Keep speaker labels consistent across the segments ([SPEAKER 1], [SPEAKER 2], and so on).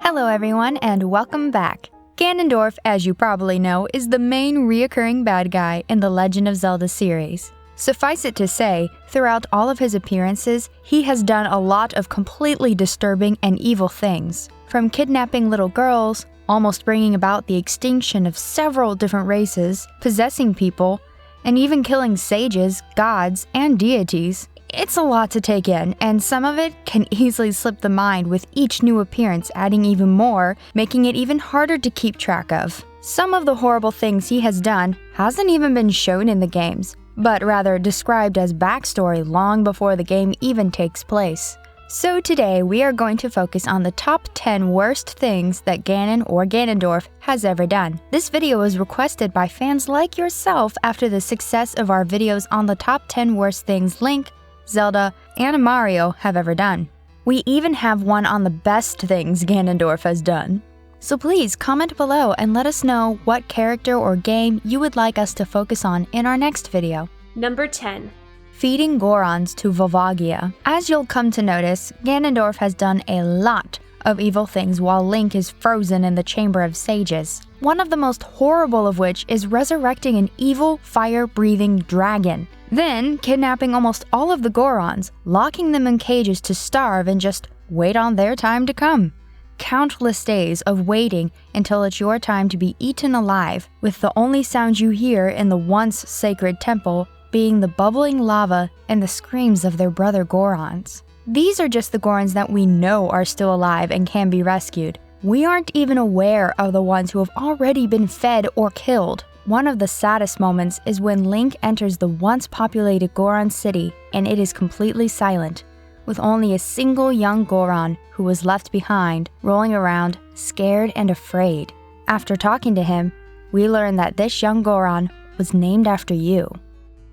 [SPEAKER 1] Hello everyone and welcome back. Ganondorf, as you probably know, is the main reoccurring bad guy in the Legend of Zelda series. Suffice it to say, throughout all of his appearances, he has done a lot of completely disturbing and evil things. From kidnapping little girls, almost bringing about the extinction of several different races, possessing people, and even killing sages, gods, and deities. It's a lot to take in, and some of it can easily slip the mind with each new appearance adding even more, making it even harder to keep track of. Some of the horrible things he has done hasn't even been shown in the games, but rather described as backstory long before the game even takes place. So today we are going to focus on the top 10 worst things that Ganon or Ganondorf has ever done. This video was requested by fans like yourself after the success of our videos on the top 10 worst things Link, Zelda, and Mario have ever done. We even have one on the best things Ganondorf has done. So please comment below and let us know what character or game you would like us to focus on in our next video.
[SPEAKER 2] Number 10.
[SPEAKER 1] Feeding Gorons to Volvagia. As you'll come to notice, Ganondorf has done a lot of evil things while Link is frozen in the Chamber of Sages. One of the most horrible of which is resurrecting an evil, fire-breathing dragon. Then kidnapping almost all of the Gorons, locking them in cages to starve and just wait on their time to come. Countless days of waiting until it's your time to be eaten alive, with the only sound you hear in the once sacred temple being the bubbling lava and the screams of their brother Gorons. These are just the Gorons that we know are still alive and can be rescued. We aren't even aware of the ones who have already been fed or killed. One of the saddest moments is when Link enters the once populated Goron city and it is completely silent, with only a single young Goron who was left behind, rolling around, scared and afraid. After talking to him, we learn that this young Goron was named after you.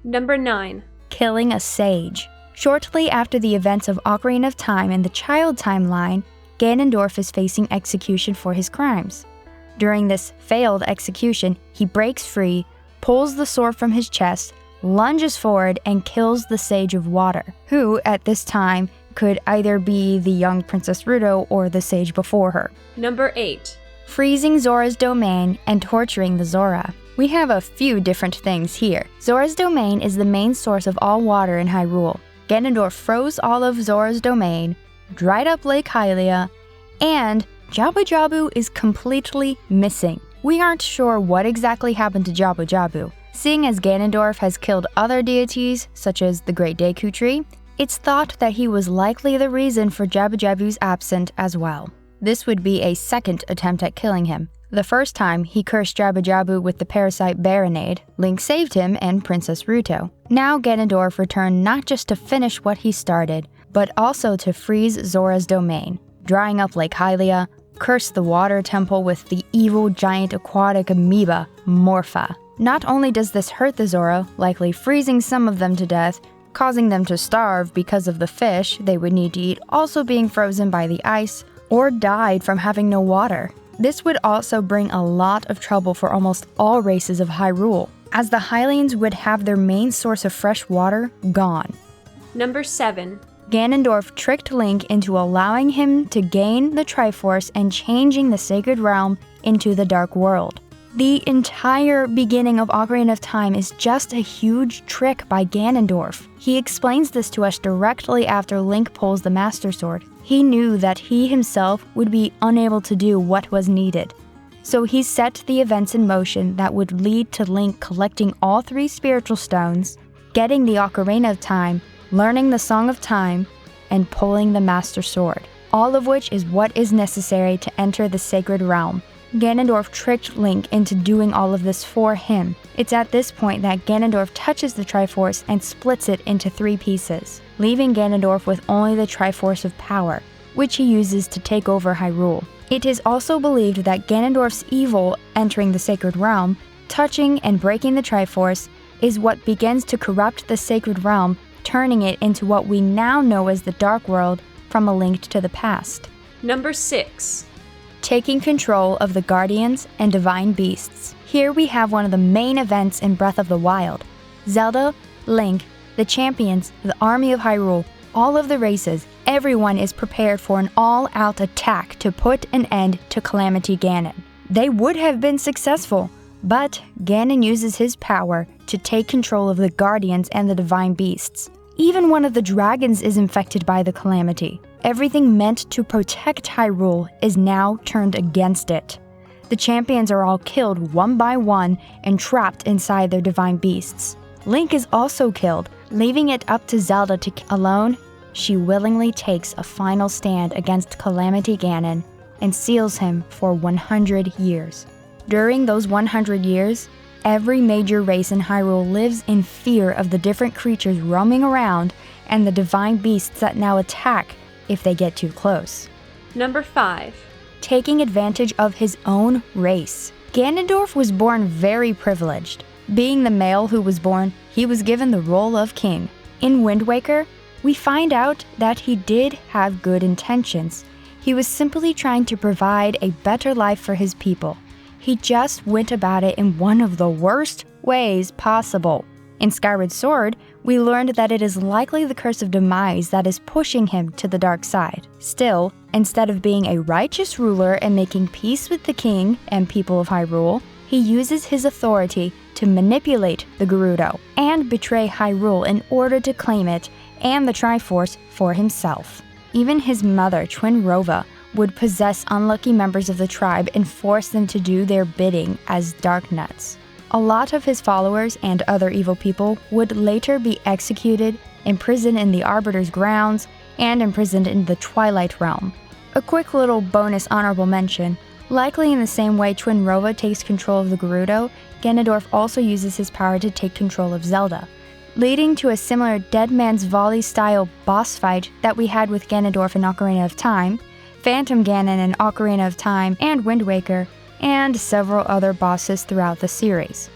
[SPEAKER 2] Number 9.
[SPEAKER 1] Killing a sage. Shortly after the events of Ocarina of Time in the Child Timeline, Ganondorf is facing execution for his crimes. During this failed execution, he breaks free, pulls the sword from his chest, lunges forward, and kills the Sage of Water, who, at this time, could either be the young Princess Ruto or the sage before her.
[SPEAKER 2] Number 8.
[SPEAKER 1] Freezing Zora's domain and torturing the Zora. We have a few different things here. Zora's domain is the main source of all water in Hyrule. Ganondorf froze all of Zora's domain, dried up Lake Hylia, and Jabu Jabu is completely missing. We aren't sure what exactly happened to Jabu Jabu. Seeing as Ganondorf has killed other deities, such as the Great Deku Tree, it's thought that he was likely the reason for Jabu Jabu's absence as well. This would be a second attempt at killing him. The first time, he cursed Jabu Jabu with the parasite Baronade. Link saved him and Princess Ruto. Now Ganondorf returned not just to finish what he started, but also to freeze Zora's domain, drying up Lake Hylia, curse the water temple with the evil giant aquatic amoeba, Morpha. Not only does this hurt the Zora, likely freezing some of them to death, causing them to starve because of the fish they would need to eat also being frozen by the ice, or died from having no water. This would also bring a lot of trouble for almost all races of Hyrule, as the Hylians would have their main source of fresh water gone.
[SPEAKER 2] Number 7.
[SPEAKER 1] Ganondorf tricked Link into allowing him to gain the Triforce and changing the Sacred Realm into the Dark World. The entire beginning of Ocarina of Time is just a huge trick by Ganondorf. He explains this to us directly after Link pulls the Master Sword. He knew that he himself would be unable to do what was needed. So he set the events in motion that would lead to Link collecting all 3 spiritual stones, getting the Ocarina of Time, learning the Song of Time, and pulling the Master Sword, all of which is what is necessary to enter the Sacred Realm. Ganondorf tricked Link into doing all of this for him. It's at this point that Ganondorf touches the Triforce and splits it into 3 pieces, leaving Ganondorf with only the Triforce of Power, which he uses to take over Hyrule. It is also believed that Ganondorf's evil entering the Sacred Realm, touching and breaking the Triforce, is what begins to corrupt the Sacred Realm, turning it into what we now know as the Dark World from A Link to the Past.
[SPEAKER 2] Number 6.
[SPEAKER 1] Taking control of the Guardians and Divine Beasts. Here we have one of the main events in Breath of the Wild. Zelda, Link, the champions, the army of Hyrule, all of the races, everyone is prepared for an all-out attack to put an end to Calamity Ganon. They would have been successful, but Ganon uses his power to take control of the Guardians and the Divine Beasts. Even one of the dragons is infected by the Calamity. Everything meant to protect Hyrule is now turned against it. The champions are all killed one by one and trapped inside their Divine Beasts. Link is also killed, leaving it up to Zelda to alone. She willingly takes a final stand against Calamity Ganon and seals him for 100 years. During those 100 years, every major race in Hyrule lives in fear of the different creatures roaming around and the Divine Beasts that now attack if they get too close.
[SPEAKER 2] Number 5.
[SPEAKER 1] Taking advantage of his own race. Ganondorf was born very privileged. Being the male who was born, he was given the role of king. In Wind Waker, we find out that he did have good intentions. He was simply trying to provide a better life for his people. He just went about it in one of the worst ways possible. In Skyward Sword, we learned that it is likely the curse of demise that is pushing him to the dark side. Still, instead of being a righteous ruler and making peace with the king and people of Hyrule, he uses his authority to manipulate the Gerudo and betray Hyrule in order to claim it and the Triforce for himself. Even his mother, Twinrova, would possess unlucky members of the tribe and force them to do their bidding as Dark Nuts. A lot of his followers and other evil people would later be executed, imprisoned in the Arbiter's grounds, and imprisoned in the Twilight Realm. A quick little bonus honorable mention, likely in the same way Twinrova takes control of the Gerudo, Ganondorf also uses his power to take control of Zelda, leading to a similar Dead Man's Volley-style boss fight that we had with Ganondorf in Ocarina of Time, Phantom Ganon in Ocarina of Time and Wind Waker, and several other bosses throughout the series.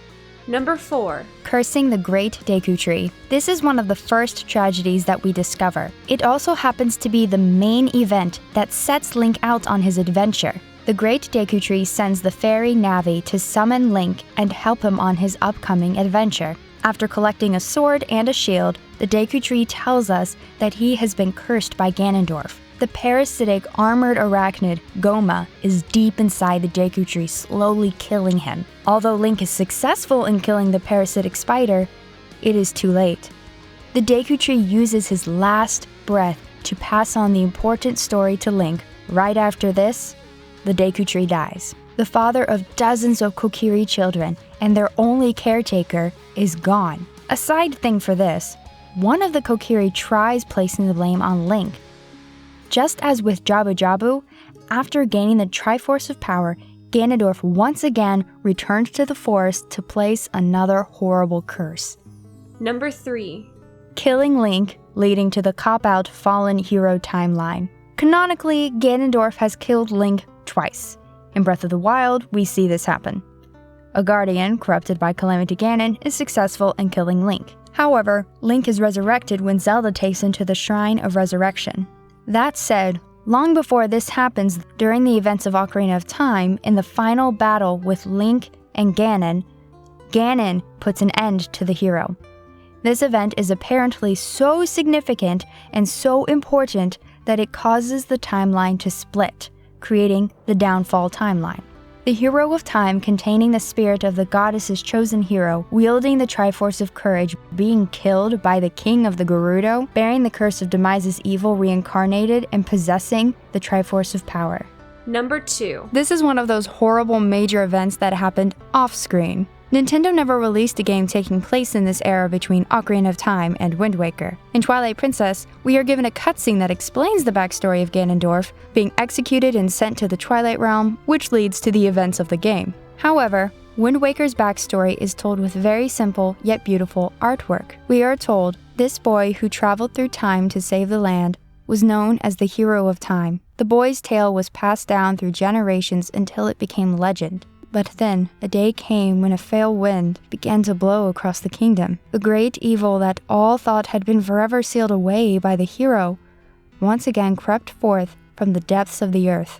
[SPEAKER 2] Number 4.
[SPEAKER 1] Cursing the Great Deku Tree. This is one of the first tragedies that we discover. It also happens to be the main event that sets Link out on his adventure. The Great Deku Tree sends the fairy Navi to summon Link and help him on his upcoming adventure. After collecting a sword and a shield, the Deku Tree tells us that he has been cursed by Ganondorf. The parasitic armored arachnid, Goma, is deep inside the Deku Tree, slowly killing him. Although Link is successful in killing the parasitic spider, it is too late. The Deku Tree uses his last breath to pass on the important story to Link. Right after this, the Deku Tree dies. The father of dozens of Kokiri children and their only caretaker is gone. A side thing for this, one of the Kokiri tries placing the blame on Link. Just as with Jabu Jabu, after gaining the Triforce of Power, Ganondorf once again returned to the forest to place another horrible curse.
[SPEAKER 2] Number 3.
[SPEAKER 1] Killing Link, leading to the cop-out fallen hero timeline. Canonically, Ganondorf has killed Link twice. In Breath of the Wild, we see this happen. A guardian, corrupted by Calamity Ganon, is successful in killing Link. However, Link is resurrected when Zelda takes him to the Shrine of Resurrection. That said, long before this happens, during the events of Ocarina of Time, in the final battle with Link and Ganon, Ganon puts an end to the hero. This event is apparently so significant and so important that it causes the timeline to split, creating the Downfall timeline. The Hero of Time, containing the spirit of the goddess's chosen hero, wielding the Triforce of Courage, being killed by the king of the Gerudo, bearing the curse of Demise's evil reincarnated, and possessing the Triforce of Power.
[SPEAKER 2] Number 2.
[SPEAKER 1] This is one of those horrible major events that happened off-screen. Nintendo never released a game taking place in this era between Ocarina of Time and Wind Waker. In Twilight Princess, we are given a cutscene that explains the backstory of Ganondorf being executed and sent to the Twilight Realm, which leads to the events of the game. However, Wind Waker's backstory is told with very simple yet beautiful artwork. We are told this boy who traveled through time to save the land was known as the Hero of Time. The boy's tale was passed down through generations until it became legend. But then, a day came when a foul wind began to blow across the kingdom. The great evil that all thought had been forever sealed away by the hero once again crept forth from the depths of the earth,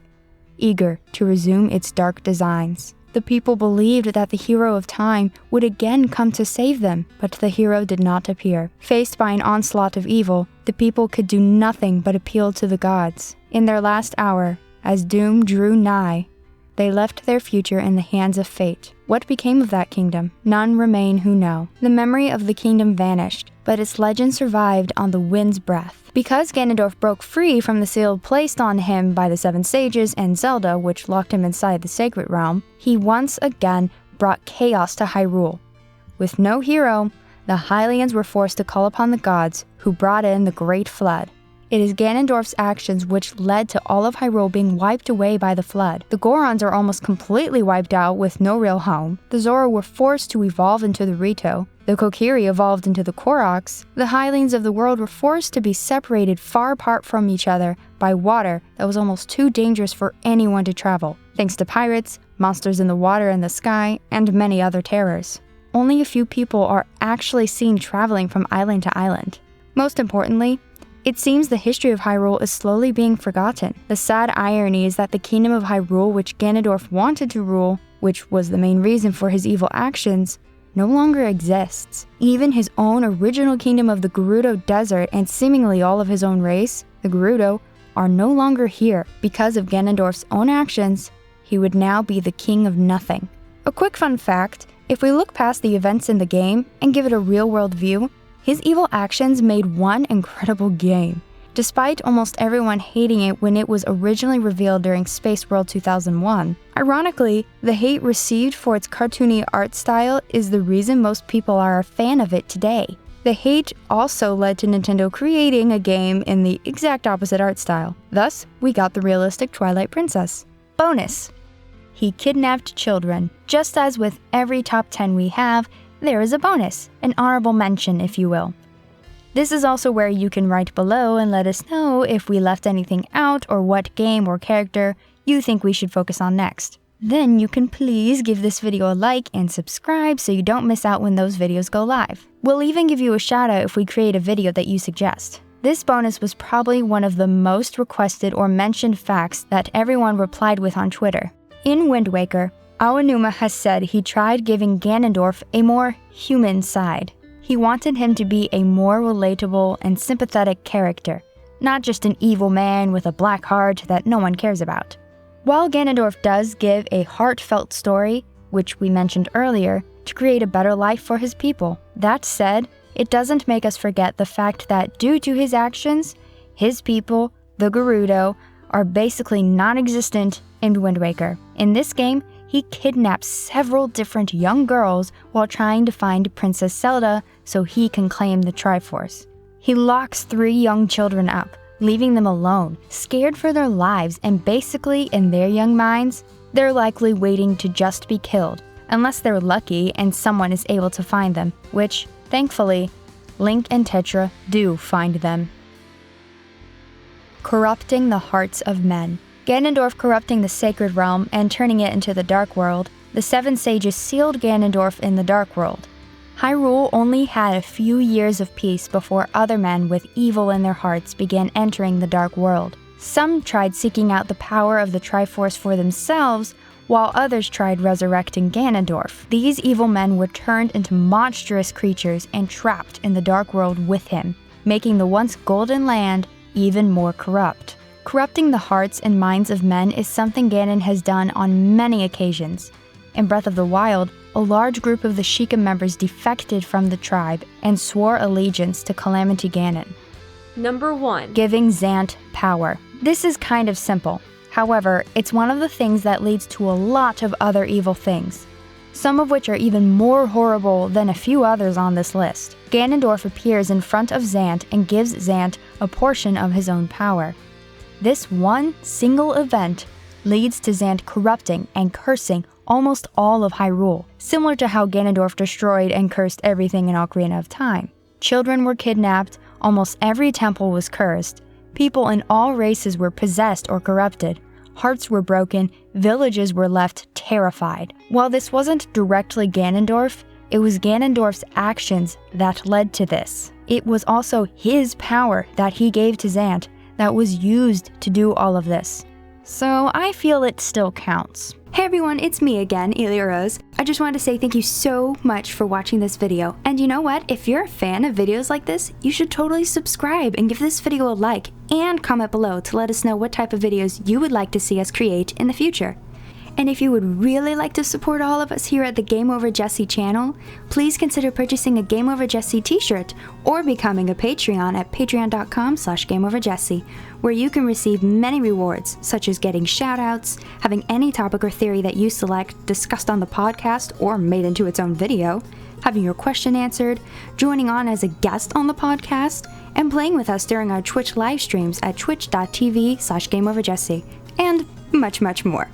[SPEAKER 1] eager to resume its dark designs. The people believed that the hero of time would again come to save them, but the hero did not appear. Faced by an onslaught of evil, the people could do nothing but appeal to the gods. In their last hour, as doom drew nigh, they left their future in the hands of fate. What became of that kingdom? None remain who know. The memory of the kingdom vanished, but its legend survived on the wind's breath. Because Ganondorf broke free from the seal placed on him by the Seven Sages and Zelda, which locked him inside the Sacred Realm, he once again brought chaos to Hyrule. With no hero, the Hylians were forced to call upon the gods, who brought in the Great Flood. It is Ganondorf's actions which led to all of Hyrule being wiped away by the flood. The Gorons are almost completely wiped out with no real home. The Zora were forced to evolve into the Rito. The Kokiri evolved into the Koroks. The Hylians of the world were forced to be separated far apart from each other by water that was almost too dangerous for anyone to travel, thanks to pirates, monsters in the water and the sky, and many other terrors. Only a few people are actually seen traveling from island to island. Most importantly, it seems the history of Hyrule is slowly being forgotten. The sad irony is that the kingdom of Hyrule, which Ganondorf wanted to rule, which was the main reason for his evil actions, no longer exists. Even his own original kingdom of the Gerudo Desert and seemingly all of his own race, the Gerudo, are no longer here. Because of Ganondorf's own actions, he would now be the king of nothing. A quick fun fact, if we look past the events in the game and give it a real-world view, his evil actions made one incredible game. Despite almost everyone hating it when it was originally revealed during Space World 2001, ironically, the hate received for its cartoony art style is the reason most people are a fan of it today. The hate also led to Nintendo creating a game in the exact opposite art style. Thus, we got the realistic Twilight Princess. Bonus! He kidnapped children. Just as with every top 10 we have, there is a bonus, an honorable mention, if you will. This is also where you can write below and let us know if we left anything out or what game or character you think we should focus on next. Then you can please give this video a like and subscribe so you don't miss out when those videos go live. We'll even give you a shout out if we create a video that you suggest. This bonus was probably one of the most requested or mentioned facts that everyone replied with on Twitter. In Wind Waker, Aonuma has said he tried giving Ganondorf a more human side. He wanted him to be a more relatable and sympathetic character, not just an evil man with a black heart that no one cares about. While Ganondorf does give a heartfelt story, which we mentioned earlier, to create a better life for his people, that said, it doesn't make us forget the fact that due to his actions, his people, the Gerudo, are basically non-existent in Wind Waker. In this game, he kidnaps several different young girls while trying to find Princess Zelda so he can claim the Triforce. He locks 3 young children up, leaving them alone, scared for their lives, and basically, in their young minds, they're likely waiting to just be killed, unless they're lucky and someone is able to find them, which, thankfully, Link and Tetra do find them. Corrupting the hearts of men. Ganondorf corrupting the Sacred Realm and turning it into the Dark World, the Seven Sages sealed Ganondorf in the Dark World. Hyrule only had a few years of peace before other men with evil in their hearts began entering the Dark World. Some tried seeking out the power of the Triforce for themselves, while others tried resurrecting Ganondorf. These evil men were turned into monstrous creatures and trapped in the Dark World with him, making the once golden land even more corrupt. Corrupting the hearts and minds of men is something Ganon has done on many occasions. In Breath of the Wild, a large group of the Sheikah members defected from the tribe and swore allegiance to Calamity Ganon.
[SPEAKER 2] Number 1.
[SPEAKER 1] Giving Zant power. This is kind of simple. However, it's one of the things that leads to a lot of other evil things, some of which are even more horrible than a few others on this list. Ganondorf appears in front of Zant and gives Zant a portion of his own power. This one single event leads to Zant corrupting and cursing almost all of Hyrule, similar to how Ganondorf destroyed and cursed everything in Ocarina of Time. Children were kidnapped, almost every temple was cursed, people in all races were possessed or corrupted, hearts were broken, villages were left terrified. While this wasn't directly Ganondorf, it was Ganondorf's actions that led to this. It was also his power that he gave to Zant that was used to do all of this. So I feel it still counts. Hey everyone, it's me again, Elia Rose. I just wanted to say thank you so much for watching this video. And you know what? If you're a fan of videos like this, you should totally subscribe and give this video a like and comment below to let us know what type of videos you would like to see us create in the future. And if you would really like to support all of us here at the GameOverJesse channel, please consider purchasing a GameOverJesse t-shirt or becoming a Patreon at patreon.com/GameOverJesse, where you can receive many rewards, such as getting shoutouts, having any topic or theory that you select discussed on the podcast or made into its own video, having your question answered, joining on as a guest on the podcast, and playing with us during our Twitch live streams at twitch.tv/GameOverJesse, and much, much more.